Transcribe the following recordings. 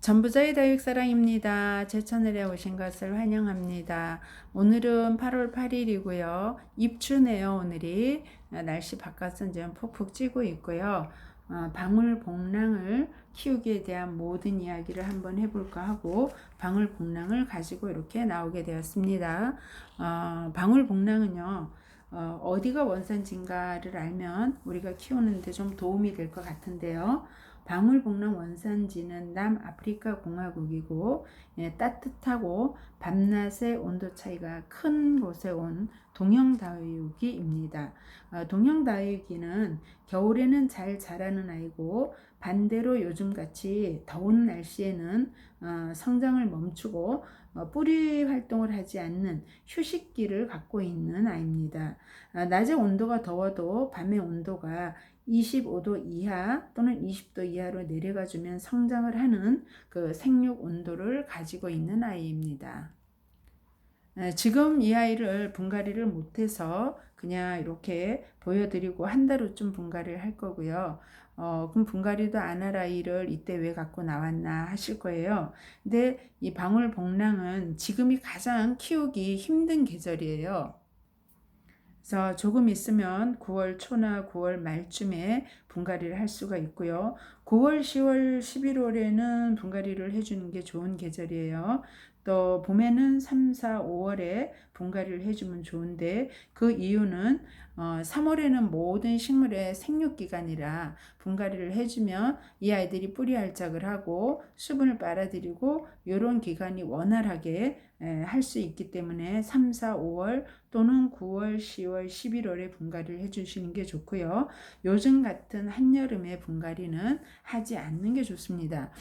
전부자의 다육사랑입니다. 제 채널에 오신 것을 환영합니다. 오늘은 8월 8일이고요. 입추네요. 오늘이 날씨 바깥은 지금 푹푹 찌고 있고요. 방울복랑을 키우기에 대한 모든 이야기를 한번 해볼까 하고 방울복랑을 가지고 이렇게 나오게 되었습니다. 방울복랑은요. 어디가 원산지인가를 알면 우리가 키우는데 좀 도움이 될 것 같은데요. 방울복랑 원산지는 남아프리카 공화국이고, 따뜻하고 밤낮의 온도 차이가 큰 곳에 온 동형다육이입니다. 동형다육이는 겨울에는 잘 자라는 아이고, 반대로 요즘같이 더운 날씨에는 성장을 멈추고 뿌리 활동을 하지 않는 휴식기를 갖고 있는 아이입니다. 낮에 온도가 더워도 밤의 온도가 25도 이하 또는 20도 이하로 내려가주면 성장을 하는 그 생육 온도를 가지고 있는 아이입니다. 지금 이 아이를 분갈이를 못해서 그냥 이렇게 보여드리고 한 달 후쯤 분갈이를 할 거고요. 그럼 분갈이도 안 할 아이를 이때 왜 갖고 나왔나 하실 거예요. 근데 이 방울복랑은 지금이 가장 키우기 힘든 계절이에요. 그래서 조금 있으면 9월 초나 9월 말쯤에 분갈이를 할 수가 있고요. 9월, 10월, 11월에는 분갈이를 해주는 게 좋은 계절이에요. 또 봄에는 3, 4, 5월에 분갈이를 해주면 좋은데 그 이유는 3월에는 모든 식물의 생육기간이라 분갈이를 해주면 이 아이들이 뿌리 활착을 하고 수분을 빨아들이고 이런 기간이 원활하게 할 수 있기 때문에 3, 4, 5월 또는 9월, 10월, 11월에 분갈이를 해주시는 게 좋고요. 요즘 같은 한여름에 분갈이는 하지 않는 게 좋습니다.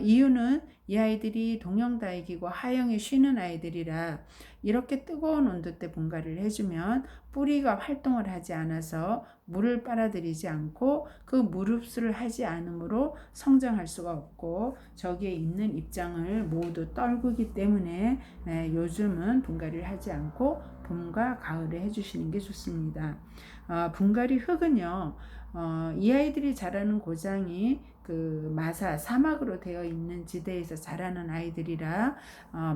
이유는 이 아이들이 동형다육이고 하영에 쉬는 아이들이라 이렇게 뜨거운 온도 때 분갈이를 해주면 뿌리가 활동을 하지 않아서 물을 빨아들이지 않고 그 물 흡수를 하지 않으므로 성장할 수가 없고 저기에 있는 입장을 모두 떨구기 때문에 요즘은 분갈이를 하지 않고 봄과 가을에 해주시는 게 좋습니다. 분갈이 흙은요, 이 아이들이 자라는 고장이 그 마사 사막으로 되어 있는 지대에서 자라는 아이들이라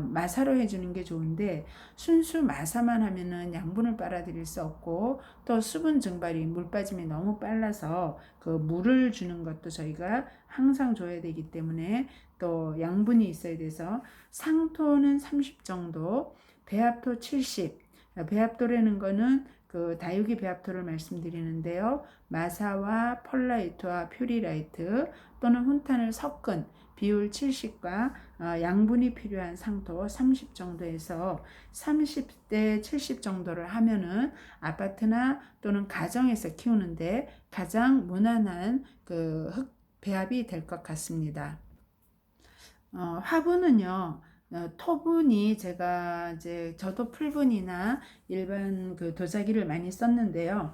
마사로 해주는 게 좋은데 순수 마사만 하면은 양분을 빨아들일 수 없고 또 수분 증발이 물 빠짐이 너무 빨라서 그 물을 주는 것도 저희가 항상 줘야 되기 때문에 또 양분이 있어야 돼서 상토는 30 정도, 배합토 70. 배합토라는 거는 그 다육이 배합토를 말씀드리는데요. 마사와 펄라이트와 퓨리라이트 또는 훈탄을 섞은 비율 70과 양분이 필요한 상토 30 정도에서 30대 70 정도를 하면은 아파트나 또는 가정에서 키우는데 가장 무난한 그 흙 배합이 될 것 같습니다. 화분은요. 토분이 제가 이제 저도 풀분이나 일반 그 도자기를 많이 썼는데요.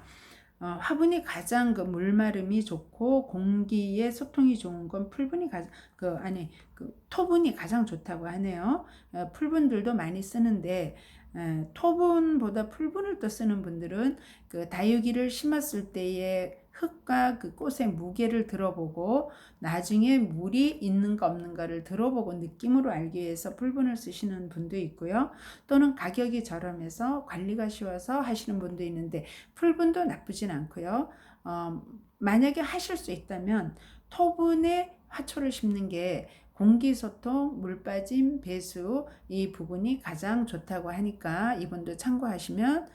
화분이 가장 그 물마름이 좋고 공기의 소통이 좋은 건 풀분이 가장 그 토분이 가장 좋다고 하네요. 풀분들도 많이 쓰는데 토분보다 풀분을 또 쓰는 분들은 그 다육이를 심었을 때의 흙과 그 꽃의 무게를 들어보고 나중에 물이 있는가 없는가를 들어보고 느낌으로 알기 위해서 풀분을 쓰시는 분도 있고요. 또는 가격이 저렴해서 관리가 쉬워서 하시는 분도 있는데 풀분도 나쁘진 않고요. 만약에 하실 수 있다면 토분에 화초를 심는 게 공기소통, 물빠짐, 배수 이 부분이 가장 좋다고 하니까 이분도 참고하시면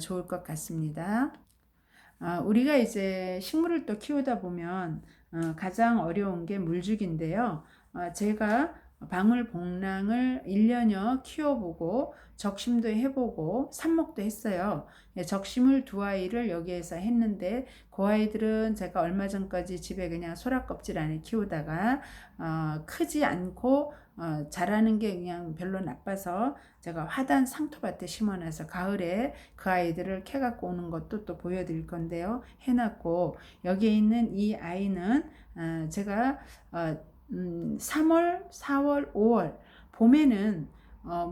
좋을 것 같습니다. 우리가 이제 식물을 또 키우다 보면 가장 어려운 게 물주기인데요. 제가 방울복랑을 1년여 키워보고 적심도 해보고 삽목도 했어요. 적심을 2아이를 여기에서 했는데 그 아이들은 제가 얼마 전까지 집에 그냥 소라껍질 안에 키우다가 크지 않고 자라는 게 그냥 별로 나빠서 제가 화단 상토밭에 심어놔서 가을에 그 아이들을 캐갖고 오는 것도 또 보여드릴 건데요. 해놨고 여기에 있는 이 아이는 제가 3월, 4월, 5월 봄에는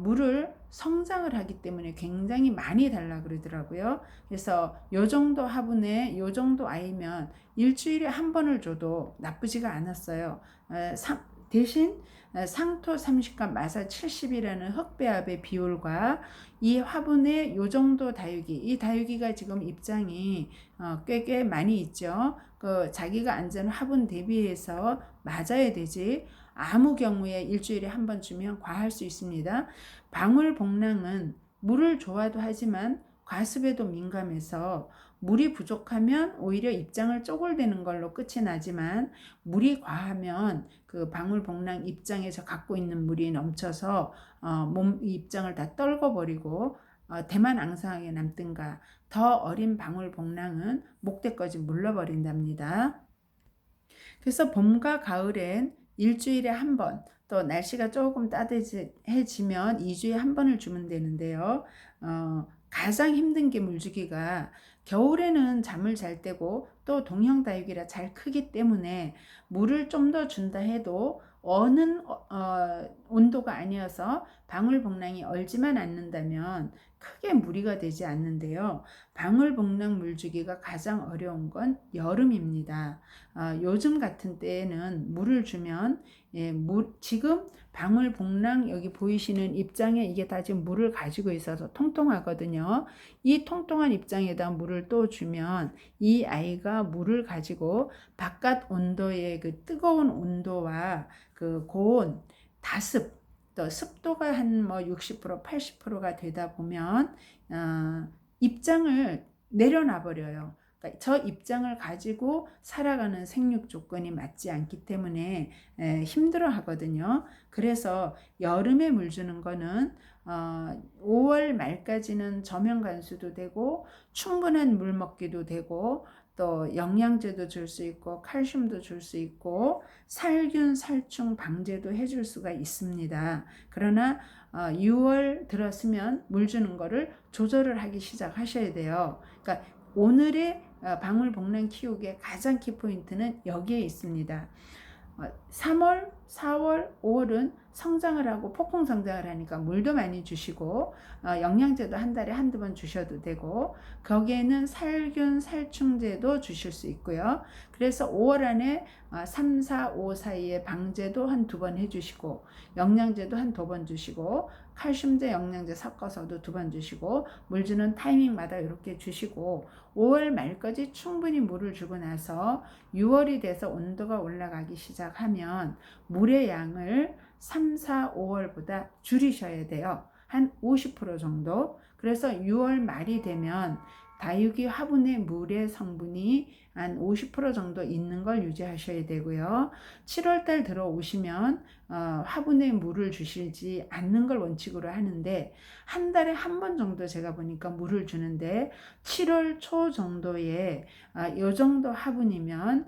물을 성장을 하기 때문에 굉장히 많이 달라 그러더라고요. 그래서 요 정도 화분에 요 정도 아이면 일주일에 한 번을 줘도 나쁘지가 않았어요. 대신 상토 30과 마사 70이라는 흑배합의 비율과 이 화분의 요 정도 다육이, 이 다육이가 지금 입장이 꽤 많이 있죠. 자기가 앉은 화분 대비해서 맞아야 되지. 아무 경우에 일주일에 한 번 주면 과할 수 있습니다. 방울복랑은 물을 좋아도 하지만 과습에도 민감해서 물이 부족하면 오히려 입장을 쪼글대는 걸로 끝이 나지만, 물이 과하면 그 방울복랑 입장에서 갖고 있는 물이 넘쳐서 몸 입장을 다 떨궈버리고 대만앙상하게 남든가, 더 어린 방울복랑은 목대까지 물러버린답니다. 그래서 봄과 가을엔 일주일에 한 번, 또 날씨가 조금 따뜻해지면 2주에 한 번을 주면 되는데요. 가장 힘든 게 물주기가 겨울에는 잠을 잘 때고 또 동형다육이라 잘 크기 때문에 물을 좀 더 준다 해도 어느 온도가 아니어서 방울복랑이 얼지만 않는다면 크게 무리가 되지 않는데요. 방울복랑 물주기가 가장 어려운 건 여름입니다. 요즘 같은 때에는 물을 주면 지금 방울복랑 여기 보이시는 입장에 이게 다 지금 물을 가지고 있어서 통통하거든요. 이 통통한 입장에다 물을 또 주면 이 아이가 물을 가지고 바깥 온도의 그 뜨거운 온도와 그 고온, 다습, 또 습도가 한 60%, 80%가 되다 보면 입장을 내려놔 버려요. 그러니까 저 입장을 가지고 살아가는 생육 조건이 맞지 않기 때문에 힘들어 하거든요. 그래서 여름에 물 주는 거는 5월 말까지는 저면 간수도 되고 충분한 물 먹기도 되고 또 영양제도 줄 수 있고 칼슘도 줄 수 있고 살균 살충 방제도 해줄 수가 있습니다. 그러나 6월 들었으면 물 주는 거를 조절을 하기 시작하셔야 돼요. 그러니까 오늘의 방울복랑 키우기의 가장 키포인트는 여기에 있습니다. 3월, 4월, 5월은 성장을 하고 폭풍 성장을 하니까 물도 많이 주시고 영양제도 한 달에 한두 번 주셔도 되고, 거기에는 살균 살충제도 주실 수 있고요. 그래서 5월 안에 3, 4, 5 사이에 방제도 한 두 번 해주시고 영양제도 한 두 번 주시고 칼슘제 영양제 섞어서도 두 번 주시고 물 주는 타이밍마다 이렇게 주시고 5월 말까지 충분히 물을 주고 나서 6월이 돼서 온도가 올라가기 시작하면 물의 양을 3, 4, 5월보다 줄이셔야 돼요. 한 50% 정도. 그래서 6월 말이 되면 다육이 화분의 물의 성분이 한 50% 정도 있는 걸 유지하셔야 되고요. 7월달 들어오시면 화분에 물을 주시지 않는 걸 원칙으로 하는데 한 달에 한 번 정도 제가 보니까 물을 주는데 7월 초 정도에 이 정도 화분이면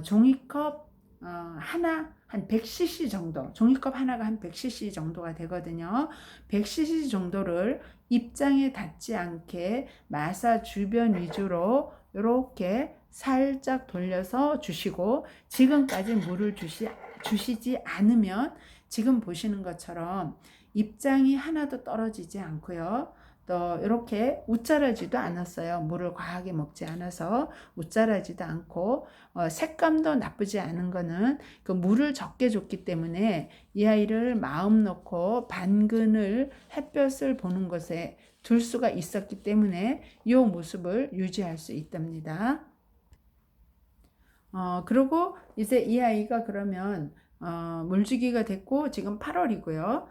종이컵 하나 한 100cc 정도, 종이컵 하나가 한 100cc 정도가 되거든요. 100cc 정도를 입장에 닿지 않게 마사 주변 위주로 이렇게 살짝 돌려서 주시고, 지금까지 물을 주시지 않으면 지금 보시는 것처럼 입장이 하나도 떨어지지 않고요. 또 이렇게 웃자라지도 않았어요. 물을 과하게 먹지 않아서 웃자라지도 않고 색감도 나쁘지 않은 거는 그 물을 적게 줬기 때문에 이 아이를 마음 놓고 반그늘 햇볕을 보는 곳에 둘 수가 있었기 때문에 이 모습을 유지할 수 있답니다. 그리고 이제 이 아이가 그러면 물주기가 됐고 지금 8월이고요.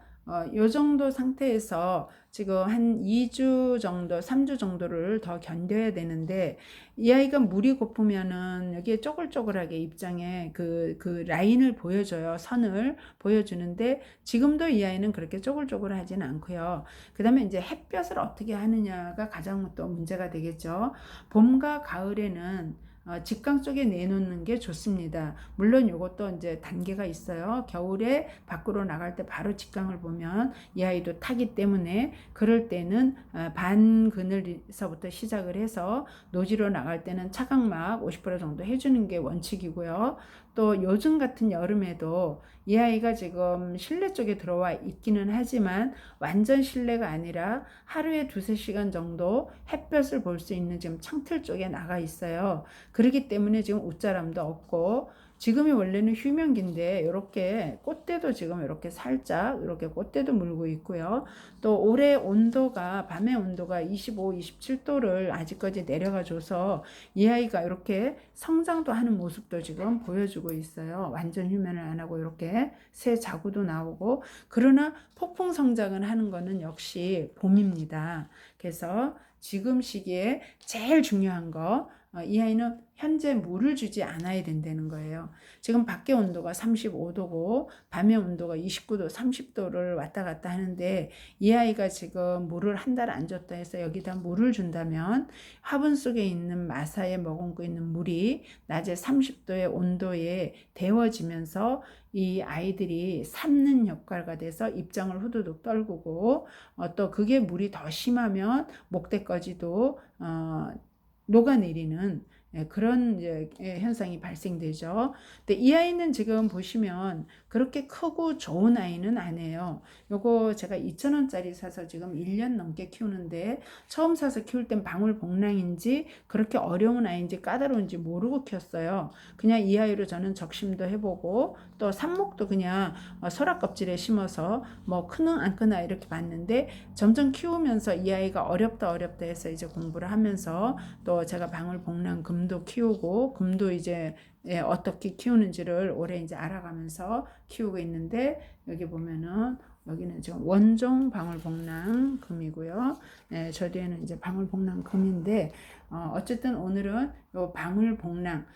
요 정도 상태에서 지금 한 2주 정도, 3주 정도를 더 견뎌야 되는데, 이 아이가 물이 고프면은 여기에 쪼글쪼글하게 입장에 그 라인을 보여줘요. 선을 보여주는데, 지금도 이 아이는 그렇게 쪼글쪼글하지는 않고요. 그 다음에 이제 햇볕을 어떻게 하느냐가 가장 또 문제가 되겠죠. 봄과 가을에는 직강 쪽에 내놓는 게 좋습니다. 물론 이것도 이제 단계가 있어요. 겨울에 밖으로 나갈 때 바로 직강을 보면 이 아이도 타기 때문에 그럴 때는 반그늘에서부터 시작을 해서 노지로 나갈 때는 차각막 50% 정도 해주는 게 원칙이고요. 또 요즘 같은 여름에도 이 아이가 지금 실내 쪽에 들어와 있기는 하지만 완전 실내가 아니라 하루에 2-3시간 정도 햇볕을 볼 수 있는 지금 창틀 쪽에 나가 있어요. 그렇기 때문에 지금 웃자람도 없고 지금이 원래는 휴면기인데 이렇게 꽃대도 지금 이렇게 살짝 이렇게 꽃대도 물고 있고요. 또 올해 온도가 밤의 온도가 25, 27도를 아직까지 내려가 줘서 이 아이가 이렇게 성장도 하는 모습도 지금 보여주고 있어요. 완전 휴면을 안 하고 이렇게 새 자구도 나오고, 그러나 폭풍 성장을 하는 거는 역시 봄입니다. 그래서 지금 시기에 제일 중요한 거, 이 아이는 현재 물을 주지 않아야 된다는 거예요. 지금 밖에 온도가 35도고 밤의 온도가 29도, 30도를 왔다 갔다 하는데, 이 아이가 지금 물을 한 달 안 줬다 해서 여기다 물을 준다면 화분 속에 있는 마사에 머금고 있는 물이 낮에 30도의 온도에 데워지면서 이 아이들이 삶는 효과가 돼서 입장을 후두둑 떨구고, 또 그게 물이 더 심하면 목대까지도 녹아내리는 그런 이제 현상이 발생되죠. 근데 이 아이는 지금 보시면 그렇게 크고 좋은 아이는 아니에요. 요거 제가 2,000원짜리 사서 지금 1년 넘게 키우는데, 처음 사서 키울 땐 방울복랑인지 그렇게 어려운 아이인지 까다로운지 모르고 키웠어요. 그냥 이 아이로 저는 적심도 해보고 또 삽목도 그냥 소라 껍질에 심어서 뭐 크는 안 크나 이렇게 봤는데, 점점 키우면서 이 아이가 어렵다 해서 이제 공부를 하면서 또 제가 방울복랑 금도 키우고, 금도 이제 어떻게 키우는지를 올해 이제 알아가면서 키우고 있는데, 여기 보면은 여기는 지금 원종 방울복랑 금이고요. 저 뒤에는 이제 방울복랑 금인데, 어쨌든 오늘은 요 방울복랑,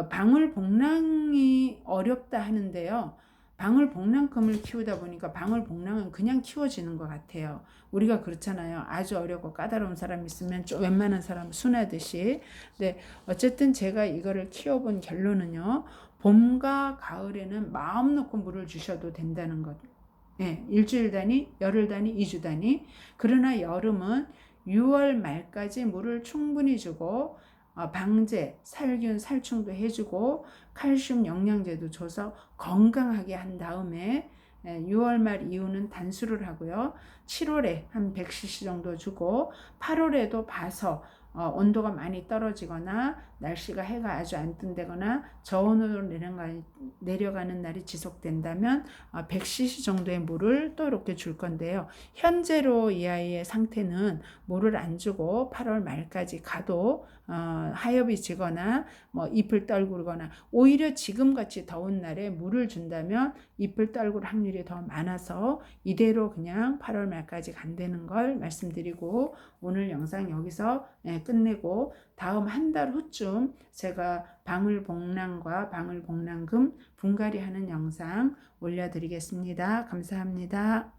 방울복랑이 어렵다 하는데요. 방울복랑금을 키우다 보니까 방울복랑은 그냥 키워지는 것 같아요. 우리가 그렇잖아요. 아주 어렵고 까다로운 사람 있으면 좀 웬만한 사람 순하듯이. 근데 어쨌든 제가 이거를 키워본 결론은요, 봄과 가을에는 마음 놓고 물을 주셔도 된다는 것. 일주일 단위, 열흘 단위, 2주 단위. 그러나 여름은 6월 말까지 물을 충분히 주고, 방제, 살균, 살충도 해주고 칼슘 영양제도 줘서 건강하게 한 다음에 6월 말 이후는 단수를 하고요. 7월에 한 100cc 정도 주고, 8월에도 봐서 온도가 많이 떨어지거나 날씨가 해가 아주 안 뜬다거나 저온으로 내려가는 날이 지속된다면 100cc 정도의 물을 또 이렇게 줄 건데요. 현재로 이 아이의 상태는 물을 안 주고 8월 말까지 가도 하엽이 지거나 뭐 잎을 떨구거나, 오히려 지금같이 더운 날에 물을 준다면 잎을 떨굴 확률이 더 많아서 이대로 그냥 8월 말까지 간다는 걸 말씀드리고, 오늘 영상 여기서 끝내고 다음 한 달 후쯤 제가 방울복랑과 방울복랑금 분갈이 하는 영상 올려드리겠습니다. 감사합니다.